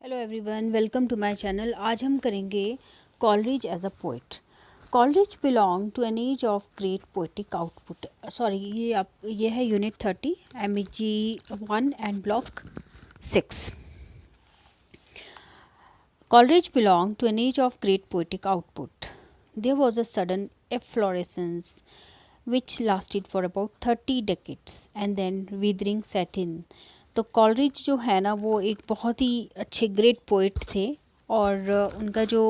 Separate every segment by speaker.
Speaker 1: Hello everyone, welcome to my channel. आज हम करेंगे Coleridge as a poet. Coleridge belong to an age of great poetic output. Sorry, ये है unit 30, MEG 1 and block 6। Coleridge belonged to an age of great poetic output. There was a sudden efflorescence which lasted for about 30 decades and then withering set in. तो Coleridge जो है ना, वो एक बहुत ही अच्छे ग्रेट पोइट थे। और उनका जो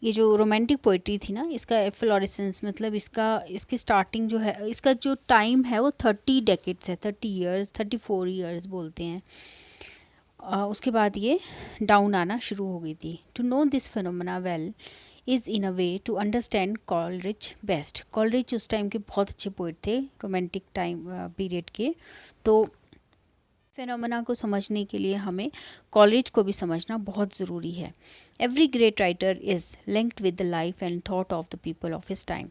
Speaker 1: ये जो रोमांटिक पोइट्री थी ना, इसका एफ्लोरेसेंस मतलब इसकी स्टार्टिंग जो है, इसका जो टाइम है वो 30 डेकेड्स है, 30 ईयर्स, 34 ईयर्स बोलते हैं। उसके बाद ये डाउन आना शुरू हो गई थी। To know this phenomena well is in a way to understand Coleridge best. Coleridge उस टाइम के बहुत अच्छे पोइट थे, रोमांटिक टाइम पीरियड के। तो फिनोमेना को समझने के लिए हमें कॉलरिज को भी समझना बहुत ज़रूरी है। Every great writer is linked with the life and thought of the people of his time.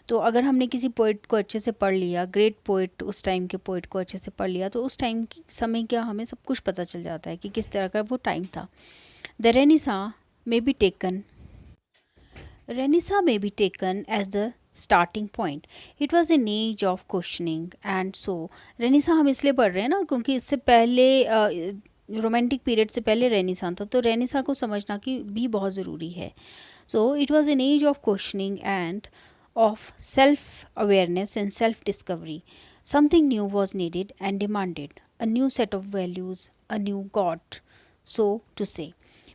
Speaker 1: तो अगर हमने किसी पोइट को अच्छे से पढ़ लिया, ग्रेट पोइट, उस टाइम के पोइट को अच्छे से पढ़ लिया, तो उस टाइम की समय क्या हमें सब कुछ पता चल जाता है कि किस तरह का वो टाइम था। The renaissance may be taken Renaissance may be taken as the starting point. It was an age of questioning, and so Renaissance हम इसलिए पढ़ रहे हैं ना, क्योंकि इससे पहले रोमांटिक पीरियड से पहले रेनेसां था, तो रेनेसां को समझना की भी बहुत ज़रूरी है। So it was an age of questioning and of self-awareness and self-discovery. Something new was needed and demanded, a new set of values, a new God, so to say.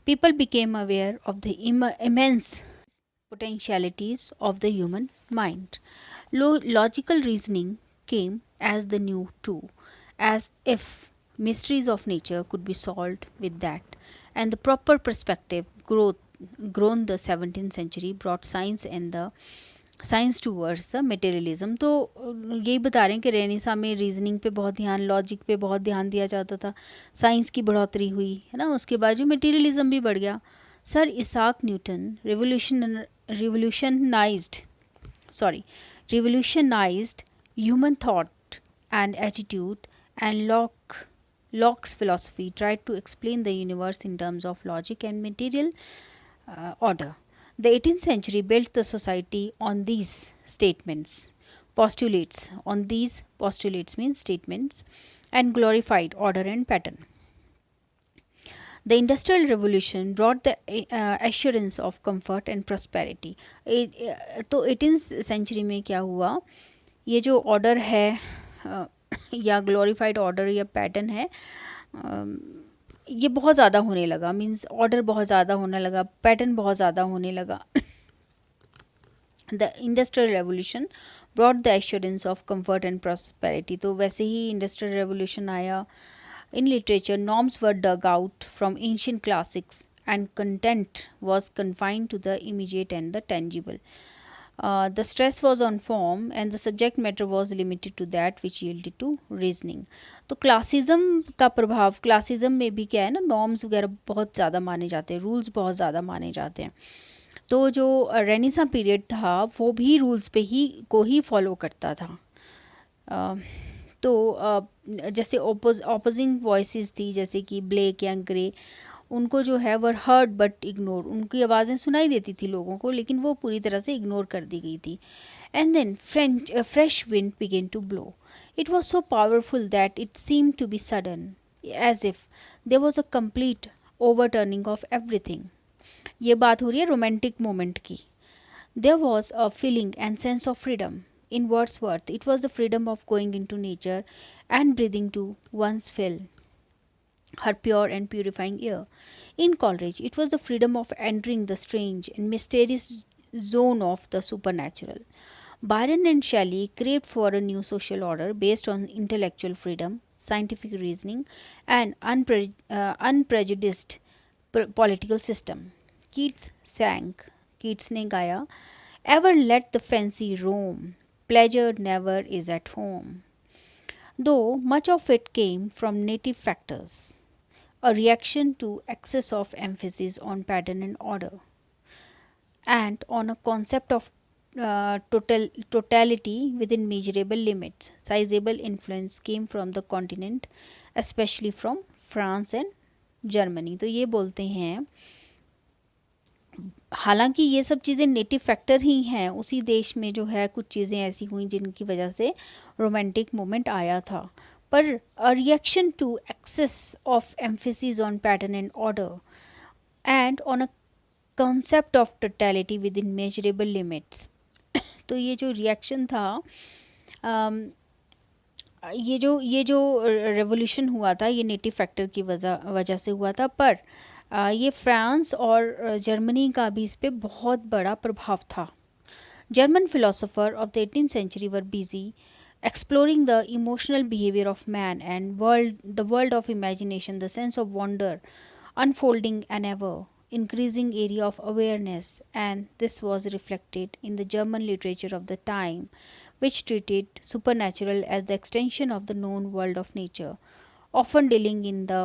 Speaker 1: People became aware of the immense potentialities of the human mind. Logical reasoning came as the new tool, as if mysteries of nature could be solved with that, and the proper perspective grown the 17th century brought science towards the materialism. तो यही बता रहे हैं कि renaissance में reasoning पे बहुत ध्यान, लॉजिक पे बहुत ध्यान दिया जाता था, साइंस की बढ़ोतरी हुई है ना। उसके बाद जो मटेरियलिज्म भी बढ़ गया। Sir Isaac Newton revolutionized sorry revolutionized human thought and attitude, and Locke's philosophy tried to explain the universe in terms of logic and material order. The 18th century built the society on these postulates means statements, and glorified order and pattern. The Industrial Revolution brought the assurance of comfort and prosperity. तो 18th century में क्या हुआ, ये जो order है या glorified order या pattern है, ये बहुत ज़्यादा होने लगा। मीन्स ऑर्डर बहुत ज़्यादा होने लगा, पैटर्न बहुत ज़्यादा होने लगा। The industrial revolution brought the assurance of comfort and prosperity. तो वैसे ही इंडस्ट्रियल रेवोल्यूशन आया। In literature, norms were dug out from ancient classics, and content was confined to the immediate and the tangible. The stress was on form, and the subject matter was limited to that which yielded to reasoning. तो classicism का प्रभाव, classicism में भी क्या है ना, norms वगैरह बहुत ज़्यादा माने जाते हैं, रूल्स बहुत ज़्यादा माने जाते हैं। तो जो रेनेसां पीरियड था वो भी रूल्स पे ही को ही फॉलो करता था। तो जैसे ऑपोजिंग वॉइसेस थी, जैसे कि ब्लेक या ग्रे, उनको जो है वर हर्ड बट इग्नोर, उनकी आवाज़ें सुनाई देती थी लोगों को, लेकिन वो पूरी तरह से इग्नोर कर दी गई थी। And then fresh wind began to blow. It was so powerful that it seem to be sudden, as if there was a complete overturning of everything. ये बात हो रही है रोमांटिक मोमेंट की। There was a feeling and sense of freedom. In Wordsworth, it was the freedom of going into nature and breathing to one's fill her pure and purifying air. In Coleridge, it was the freedom of entering the strange and mysterious zone of the supernatural. Byron and Shelley craved for a new social order based on intellectual freedom, scientific reasoning, and unprejudiced political system. Keats ने गाया, ever let the fancy roam, pleasure never is at home. Though much of it came from native factors, a reaction to excess of emphasis on pattern and order, and on a concept of totality within measurable limits. Sizable influence came from the continent, especially from France and Germany. तो ये बोलते हैं, हालांकि ये सब चीज़ें native factor ही हैं, उसी देश में जो है कुछ चीज़ें ऐसी हुई जिनकी वजह से रोमांटिक मोमेंट आया था, पर a reaction to excess of emphasis on pattern and order and on a concept of totality within measurable limits. तो ये जो रिएक्शन था, अम, ये जो रेवोल्यूशन हुआ था, ये नेटिव फैक्टर की वजह से हुआ था, पर ये फ्रांस और जर्मनी का भी इस पे बहुत बड़ा प्रभाव था। German philosopher of the 18th century were busy exploring the emotional behavior of man and the world of imagination, the sense of wonder unfolding an ever increasing area of awareness, and this was reflected in the German literature of the time, which treated supernatural as the extension of the known world of nature, often dealing in the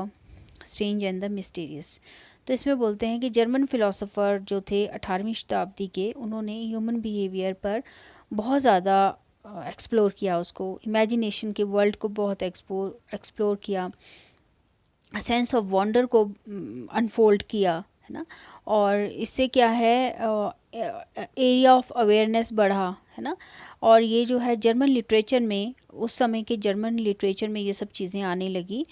Speaker 1: strange and the mysterious. तो इसमें बोलते हैं कि German philosopher जो थे 18वीं शताब्दी के, उन्होंने ह्यूमन बिहेवियर पर बहुत ज़्यादा एक्सप्लोर किया, उसको इमेजिनेशन के वर्ल्ड को बहुत एक्सप्लोर किया, सेंस ऑफ वंडर को अनफोल्ड किया, है ना। और इससे क्या है, एरिया ऑफ अवेयरनेस बढ़ा, है ना। और ये जो है जर्मन लिटरेचर में, उस समय के जर्मन लिटरेचर में ये सब चीज़ें आने लगी।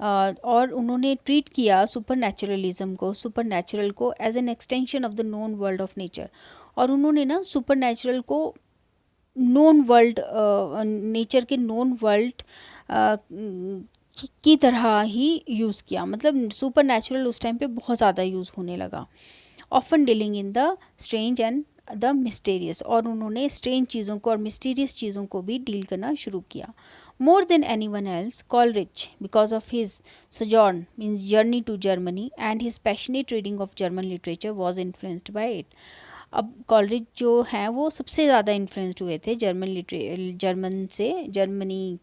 Speaker 1: और उन्होंने ट्रीट किया सुपर नेचुरल को as an extension of the known world of nature. और उन्होंने ना सुपर नेचुरल को नोन वर्ल्ड, नेचर के नोन वर्ल्ड की तरह ही यूज़ किया। मतलब सुपर नेचुरल उस टाइम पे बहुत ज़्यादा यूज़ होने लगा, often dealing in the strange and the mysterious. और उन्होंने स्ट्रेंज चीज़ों को और मिस्टीरियस चीज़ों को भी डील करना शुरू किया। More than anyone else, Coleridge, because of his sojourn, means journey to Germany, and his passionate reading of German literature, was influenced by it. अब कॉलरिज जो हैं वो सबसे ज़्यादा इन्फ्लुएंस्ड हुए थे जर्मनी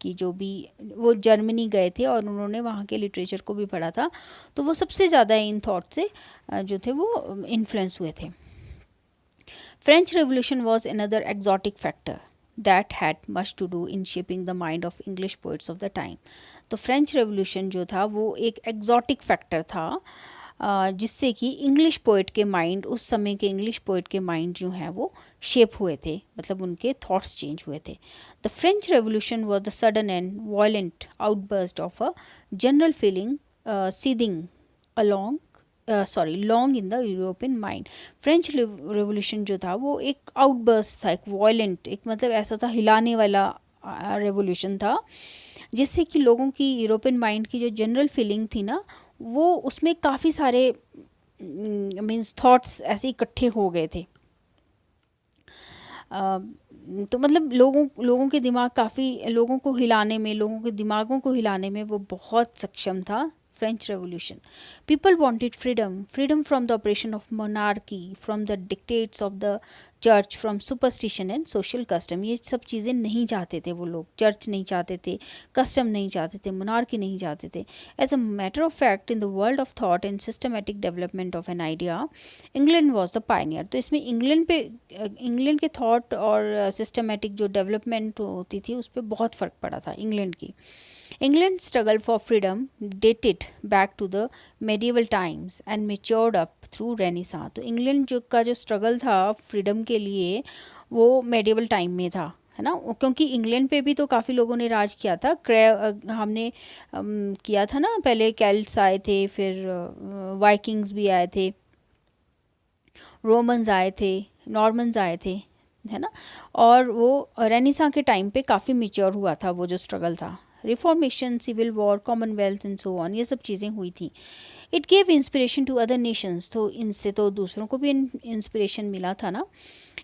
Speaker 1: की, जो भी वो जर्मनी गए थे और उन्होंने वहाँ के लिटरेचर को भी पढ़ा था, तो वो सबसे ज़्यादा इन थॉट से जो थे वो इन्फ्लुएंस हुए थे। French revolution was another exotic factor that had much to do in shaping the mind of English poets of the time. तो फ्रेंच रेवोल्यूशन जो था वो एक एग्जॉटिक फैक्टर था, जिससे कि इंग्लिश पोइट के माइंड, उस समय के इंग्लिश पोइट के माइंड जो हैं वो शेप हुए थे, मतलब उनके थॉट्स चेंज हुए थे। The French revolution was the sudden and violent outburst of a general feeling सीदिंग along long in the European mind. French revolution जो था वो एक आउटबर्स्ट था, एक वायलेंट, एक मतलब ऐसा था हिलाने वाला रेवोल्यूशन था, जिससे कि लोगों की यूरोपियन माइंड की जो जनरल फीलिंग थी ना, वो उसमें काफ़ी सारे मीन्स थॉट्स ऐसे इकट्ठे हो गए थे। तो मतलब लोगों के दिमाग काफ़ी, लोगों को हिलाने में, लोगों के दिमागों को हिलाने में वो बहुत सक्षम था। French Revolution. People wanted freedom from the oppression of monarchy, from the dictates of the church, from superstition and social custom. ये सब चीज़ें नहीं चाहते थे वो लोग, चर्च नहीं चाहते थे, कस्टम नहीं चाहते थे, मोनार्की नहीं चाहते थे। As a matter of fact, in the world of thought and systematic development of an idea, England was the pioneer. तो इसमें इंग्लैंड के थॉट और सिस्टमेटिक जो डेवलपमेंट होती थी उस पर बहुत फ़र्क पड़ा था इंग्लैंड की। England's struggle for freedom dated back to the medieval times and matured up through Renaissance. तो इंग्लैंड जो स्ट्रगल था फ्रीडम के लिए वो मेडिवल टाइम में था, है ना, क्योंकि इंग्लैंड पे भी तो काफ़ी लोगों ने राज किया था। हमने किया था ना, पहले केल्ट्स आए थे, फिर वाइकिंग्स भी आए थे, रोमन्स आए थे, नॉर्मन्स आए थे, है ना। और वो रेनेसां के टाइम पे काफ़ी मेच्योर हुआ था वो जो स्ट्रगल था। Reformation, civil war, commonwealth and so on, ये सब चीज़ें हुई थी। It gave inspiration to other nations, तो इनसे तो दूसरों को भी इंस्पिरेशन मिला था ना।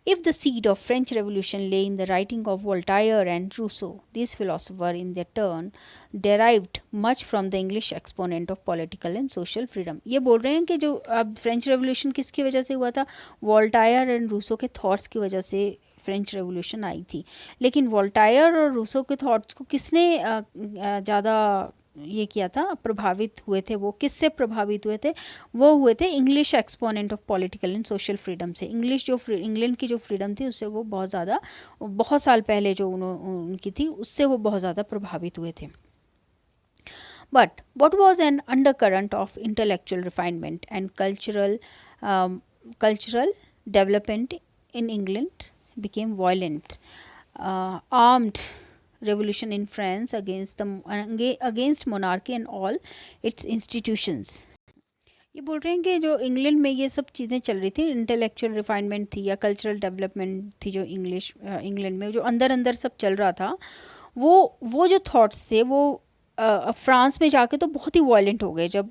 Speaker 1: If the seed of French Revolution lay in the writing of Voltaire and Rousseau, these philosophers in their turn derived much from the English exponent of political and social freedom. ये बोल रहे हैं कि जो अब फ्रेंच रेवोल्यूशन किसकी वजह से हुआ था, वोल्टायर एंड रूसो के थॉट्स की वजह से फ्रेंच रेवोल्यूशन आई थी। लेकिन वोल्टायर और रूसो के थॉट्स को किसने ज़्यादा ये किया था, प्रभावित हुए थे, वो किससे प्रभावित हुए थे, वो हुए थे English exponent of political and social freedom से। इंग्लैंड की जो फ्रीडम थी उससे वो बहुत साल पहले जो उनकी थी उससे वो बहुत ज़्यादा प्रभावित हुए थे। But what was an undercurrent of intellectual refinement and cultural development in England became violent, armed revolution in France against monarchy and all its institutions. ये बोल रहे हैं कि जो इंग्लैंड में ये सब चीज़ें चल रही थी, इंटेलेक्चुअल रिफाइनमेंट थी या कल्चरल डेवलपमेंट थी, जो इंग्लैंड में जो अंदर अंदर सब चल रहा था, वो जो थॉट्स थे वो फ्रांस में जाके तो बहुत ही वायलेंट हो गए। जब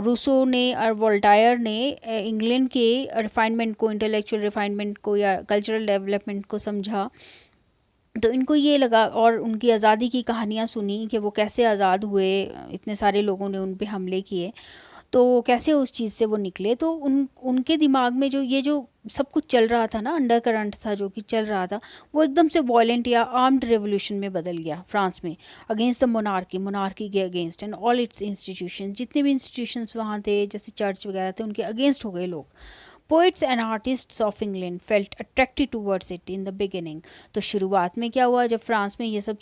Speaker 1: रूसो ने और वोल्टायर ने इंग्लैंड के रिफाइनमेंट को, इंटेलेक्चुअल रिफाइनमेंट को या कल्चरल डेवलपमेंट को समझा, तो इनको ये लगा, और उनकी आज़ादी की कहानियाँ सुनी कि वो कैसे आज़ाद हुए, इतने सारे लोगों ने उन पे हमले किए, तो कैसे उस चीज़ से वो निकले। तो उनके दिमाग में जो सब कुछ चल रहा था ना, अंडर करंट था जो कि चल रहा था, वो एकदम से वॉयलेंट या आर्म्ड रेवोल्यूशन में बदल गया फ्रांस में, अगेंस्ट द मोनार्की के against and all it's institution. जितने भी इंस्टीट्यूशंस वहाँ थे, जैसे चर्च वगैरह थे, उनके अगेंस्ट हो गए लोग। Poets and artists of England felt attracted towards it in the beginning. तो शुरुआत में क्या हुआ, जब फ्रांस में ये सब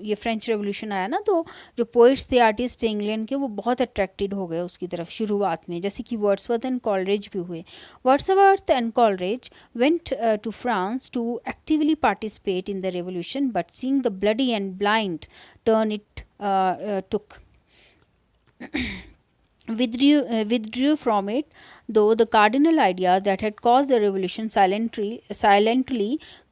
Speaker 1: ये फ्रेंच रेवोल्यूशन आया ना, तो जो पोइट्स थे, आर्टिस्ट थे इंग्लैंड के, वो बहुत अट्रैक्टेड हो गए उसकी तरफ शुरुआत में, जैसे कि वर्ड्सवर्थ एंड कॉलरेज भी हुए। Wordsworth and Coleridge went to France to actively participate in the revolution, but seeing the bloody and blind turn it took withdrew from it, though the cardinal ideas that had caused the revolution silently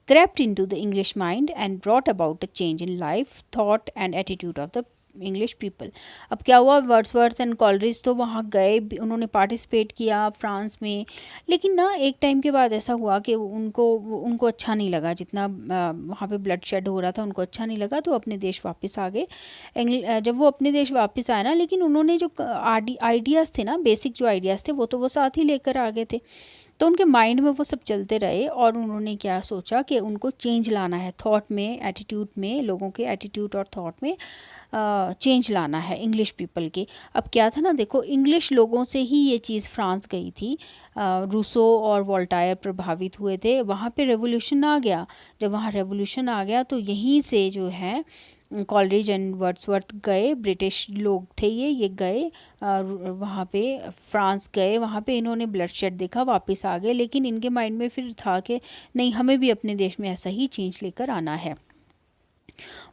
Speaker 1: crept into the English mind and brought about a change in life, thought and attitude of the English people. अब क्या हुआ, Wordsworth and Coleridge तो वहाँ गए, उन्होंने participate किया France में, लेकिन ना एक टाइम के बाद ऐसा हुआ कि उनको अच्छा नहीं लगा, जितना वहाँ पे ब्लड शेड हो रहा था उनको अच्छा नहीं लगा, तो अपने देश वापस आ गए। जब वो अपने देश वापस आए ना, लेकिन उन्होंने जो आइडियाज़ थे ना, बेसिक जो आइडियाज़ थे, वो साथ ही लेकर आ गए थे। तो उनके माइंड में वो सब चलते रहे, और उन्होंने क्या सोचा कि उनको चेंज लाना है थॉट में, एटीट्यूड में, लोगों के एटीट्यूड और थॉट में चेंज लाना है इंग्लिश पीपल के। अब क्या था ना, देखो, इंग्लिश लोगों से ही ये चीज़ फ्रांस गई थी, रूसो और वोल्टायर प्रभावित हुए थे, वहाँ पे रेवोल्यूशन आ गया। जब वहाँ रेवोल्यूशन आ गया, तो यहीं से जो है कॉलरिज एंड वर्ड्सवर्थ गए, ब्रिटिश लोग थे ये गए वहाँ पे, फ्रांस गए, वहाँ पे इन्होंने ब्लड शेड देखा, वापस आ गए, लेकिन इनके माइंड में फिर था कि नहीं, हमें भी अपने देश में ऐसा ही चेंज लेकर आना है।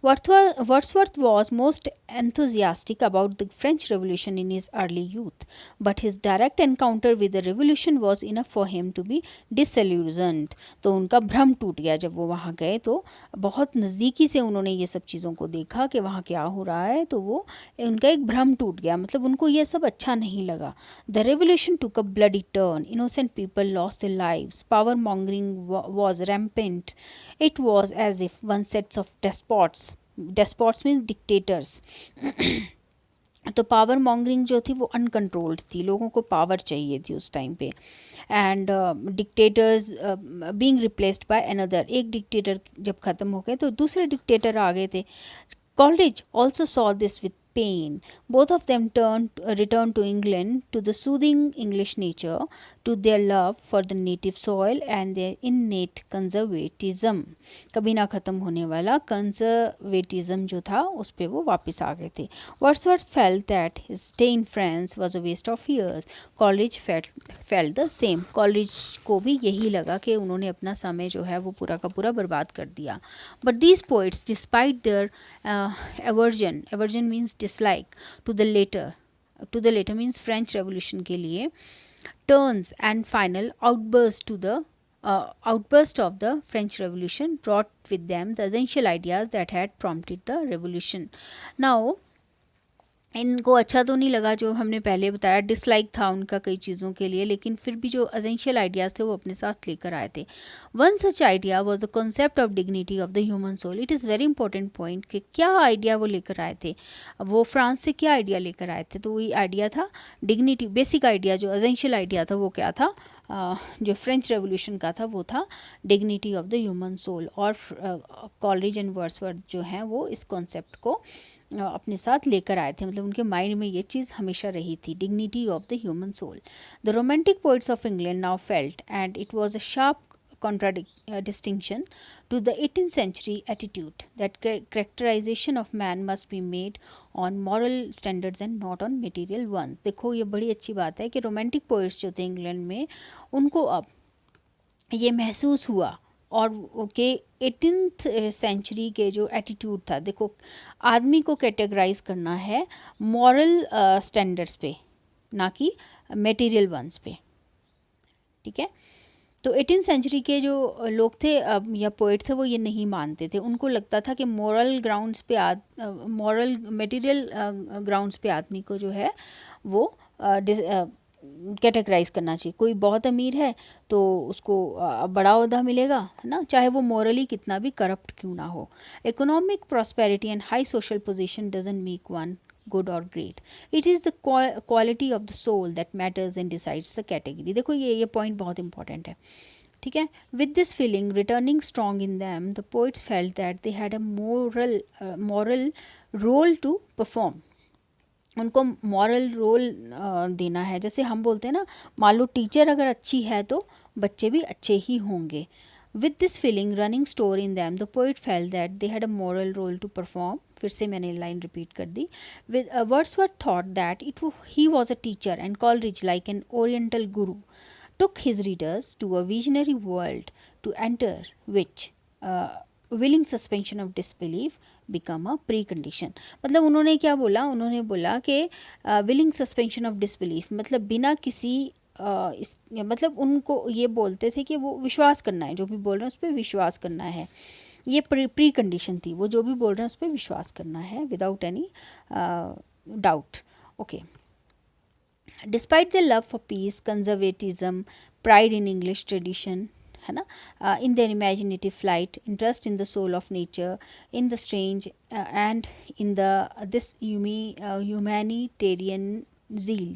Speaker 1: Wordsworth was most enthusiastic about the French Revolution in his early youth, but his direct encounter with the revolution was enough for him to be disillusioned. तो उनका भ्रम टूट गया जब वो वहाँ गए, तो बहुत नज़दीकी से उन्होंने ये सब चीज़ों को देखा कि वहाँ क्या हो रहा है, तो वो उनका एक भ्रम टूट गया, मतलब उनको ये सब अच्छा नहीं लगा। The revolution took a bloody turn. Innocent people lost their lives. Power mongering was rampant. It was as if one set of despots means dictators तो पावर मॉन्गरिंग जो थी वो अनकंट्रोल्ड थी, लोगों को पावर चाहिए थी उस टाइम पे, and dictators being replaced by another. एक डिक्टेटर जब ख़त्म हो गए तो दूसरे डिक्टेटर आ गए थे। Coleridge also saw this with pain. Both of them returned to England, to the soothing English nature, to their love for the native soil and their innate conservatism. कभी ना ख़त्म होने वाला conservatism जो था, उस पे वो वापस आ गए थे। Wordsworth felt that his stay in France was a waste of years. Coleridge felt the same. Coleridge को भी यही लगा कि उन्होंने अपना समय जो है वो पूरा का पूरा बर्बाद कर दिया। But these poets, despite their aversion means dislike to the later means French Revolution के लिए, turns and final outburst of the French Revolution brought with them the essential ideas that had prompted the revolution. Now इनको अच्छा तो नहीं लगा, जो हमने पहले बताया, डिसलाइक था उनका कई चीज़ों के लिए, लेकिन फिर भी जो एसेंशियल आइडियाज़ थे वो अपने साथ लेकर आए थे। One such idea was the concept of dignity of the human soul. It is very important point कि क्या आइडिया वो लेकर आए थे, वो फ्रांस से क्या आइडिया लेकर आए थे। तो वही आइडिया था डिग्निटी, बेसिक आइडिया जो एसेंशियल आइडिया था वो क्या था, जो फ्रेंच रेवोल्यूशन का था वो था dignity of the human soul. और कॉलरिज एंड वर्ड्सवर्थ जो हैं वो इस कॉन्सेप्ट को अपने साथ लेकर आए थे, मतलब उनके माइंड में ये चीज़ हमेशा रही थी, dignity of the human soul. The romantic poets of England now felt, and it was a sharp distinction to the 18th century attitude that characterization of man must be made on moral standards and not on material ones. देखो ये बड़ी अच्छी बात है कि romantic poets जो थे England में, उनको अब ये महसूस हुआ और के 18th सेंचुरी के जो एटीट्यूड था, देखो आदमी को कैटेगराइज करना है मॉरल स्टैंडर्ड्स पे, ना कि मटेरियल वंस पे, ठीक है। तो 18th सेंचुरी के जो लोग थे या पोइट थे, वो ये नहीं मानते थे। उनको लगता था कि मॉरल ग्राउंड्स पे मॉरल मटेरियल ग्राउंड्स पे आदमी को जो है वो कैटेगराइज करना चाहिए। कोई बहुत अमीर है तो उसको बड़ा ओहदा मिलेगा, है ना, चाहे वो मॉरली कितना भी करप्ट क्यों ना हो। Economic prosperity and high social position doesn't make one good और great, it is the quality of the soul that matters and decides the category. देखो ये पॉइंट बहुत इंपॉर्टेंट है, ठीक है। With this feeling returning strong in them, the poets felt that they had a moral role to perform. उनको moral role देना है। जैसे हम बोलते हैं ना, मान लो टीचर अगर अच्छी है तो बच्चे भी अच्छे ही होंगे। With this feeling running store in them, the poet felt that they had a moral role to perform. फिर से मैंने लाइन रिपीट कर दी। With Wordsworth thought that he was a teacher and Coleridge like an oriental guru took his readers to a visionary world to enter which willing suspension of disbelief become a precondition। मतलब उन्होंने क्या बोला, उन्होंने बोला कि willing suspension of disbelief मतलब बिना किसी मतलब उनको ये बोलते थे कि वो विश्वास करना है, जो भी बोल रहे हैं उस पर विश्वास करना है। ये प्री कंडीशन थी, वो जो भी बोल रहे हैं उस पर विश्वास करना है without any doubt. Okay. Despite their love for peace, conservatism, pride in English tradition, है ना, in their imaginative flight, interest in the soul of nature, in the strange, and in this humanitarian zeal,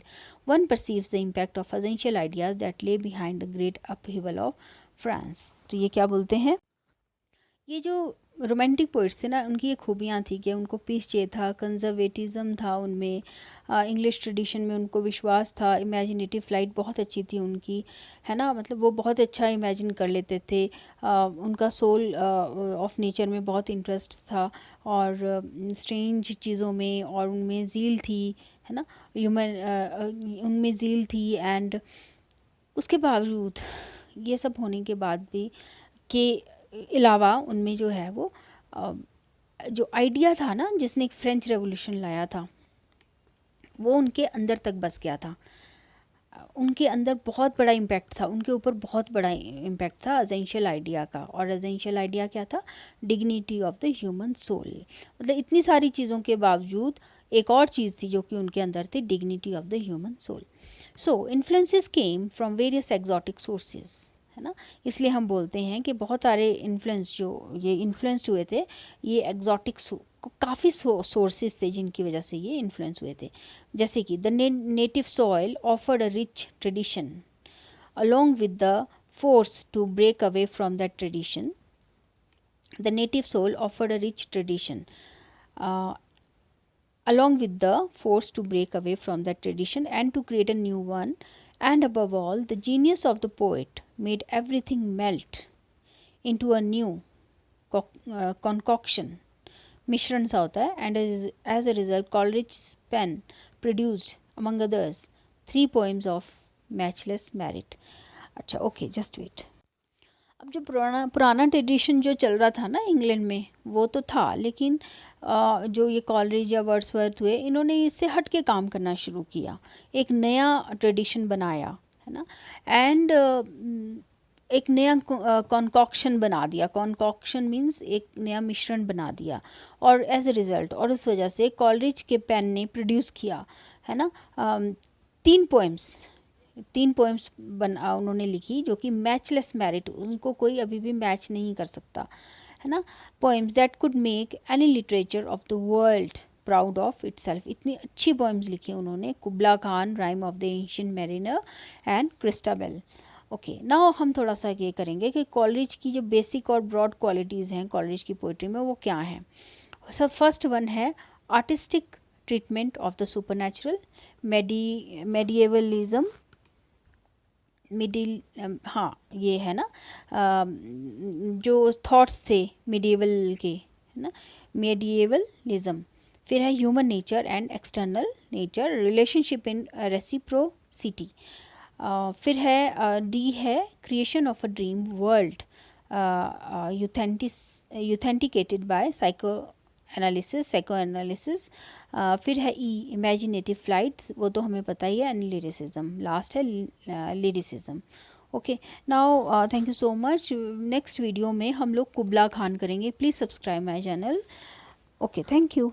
Speaker 1: one perceives the impact of essential ideas that lay behind the great upheaval of France। तो ये क्या बोलते हैं, ये जो romantic poets थे ना, उनकी ये खूबियाँ थी कि उनको पीस चाहिए था, कंजर्वेटिज़म था उनमें, इंग्लिश ट्रेडिशन में उनको विश्वास था, इमेजिनेटिव फ्लाइट बहुत अच्छी थी उनकी, है ना, मतलब वो बहुत अच्छा इमेजिन कर लेते थे, उनका सोल ऑफ नेचर में बहुत इंटरेस्ट था, और स्ट्रेंज चीज़ों में, और उनमें ज़ील थी, है ना, उनमें ज़ील थी। एंड उसके बावजूद, ये सब होने के बाद भी, के अलावा उनमें जो है वो जो आइडिया था ना, जिसने एक फ्रेंच रेवोल्यूशन लाया था, वो उनके अंदर तक बस गया था। उनके अंदर बहुत बड़ा इम्पैक्ट था, उनके ऊपर बहुत बड़ा इम्पैक्ट था एसेंशियल आइडिया का। और एसेंशियल आइडिया क्या था, dignity of the human soul. मतलब इतनी सारी चीज़ों के बावजूद एक और चीज़ थी जो कि उनके अंदर थी, dignity of the human soul. So influences came from various exotic sources, है ना, इसलिए हम बोलते हैं कि बहुत सारे इन्फ्लुएंस जो ये इन्फ्लुएंस्ड हुए थे, ये एग्जॉटिक काफ़ी सोर्सेज थे जिनकी वजह से ये इन्फ्लुएंस हुए थे। जैसे कि the native soil offered a rich tradition along with the force to break away from that tradition. The native soul offered a rich tradition along with the force to break away from that tradition and to create a new one. And above all, the genius of the poet made everything melt into a new concoction, मिश्रण सा होता है। and as a result, Coleridge's pen produced, among others, 3 poems of matchless merit। अच्छा, okay, just wait. अब जो पुराना tradition जो चल रहा था ना इंग्लैंड में, वो तो था, लेकिन जो ये कॉलरिज या वर्ड्सवर्थ हुए, इन्होंने इससे हट के काम करना शुरू किया, एक नया ट्रेडिशन बनाया, है ना, एंड एक नया कॉन्कॉक्शन बना दिया। कॉन्कॉक्शन मीन्स एक नया मिश्रण बना दिया। और एज ए रिज़ल्ट, और उस वजह से कॉलरिज के पेन ने प्रोड्यूस किया, है ना, 3 पोएम्स उन्होंने लिखी जो कि मैचलेस मेरिट, उनको कोई अभी भी मैच नहीं कर सकता, है ना। Poems that could make any literature of the world proud of itself. इतनी अच्छी पोएम्स लिखी उन्होंने, Kubla Khan, Rime of the Ancient Mariner and Christabel. Okay, now हम थोड़ा सा ये करेंगे कि कॉलरिज की जो बेसिक और ब्रॉड क्वालिटीज़ हैं कॉलरिज की पोइट्री में, वो क्या हैं। सब फर्स्ट वन है artistic treatment of the supernatural, medievalism, middle, हाँ ये है ना, जो थॉट्स थे मिडिवल के, है ना, मेडिएवलिज्म। फिर है human nature and external nature, relationship in reciprocity. फिर है डी है creation of a dream world, authenticated by psychoanalysis. फिर है ई इमेजिनेटिव फ्लाइट्स, वो तो हमें पता ही है, एंड लिरिसिज्म। लास्ट है lyricism. Okay, now thank you so much. Next video में हम लोग कुबला खान करेंगे। Please subscribe my channel. Okay, thank you.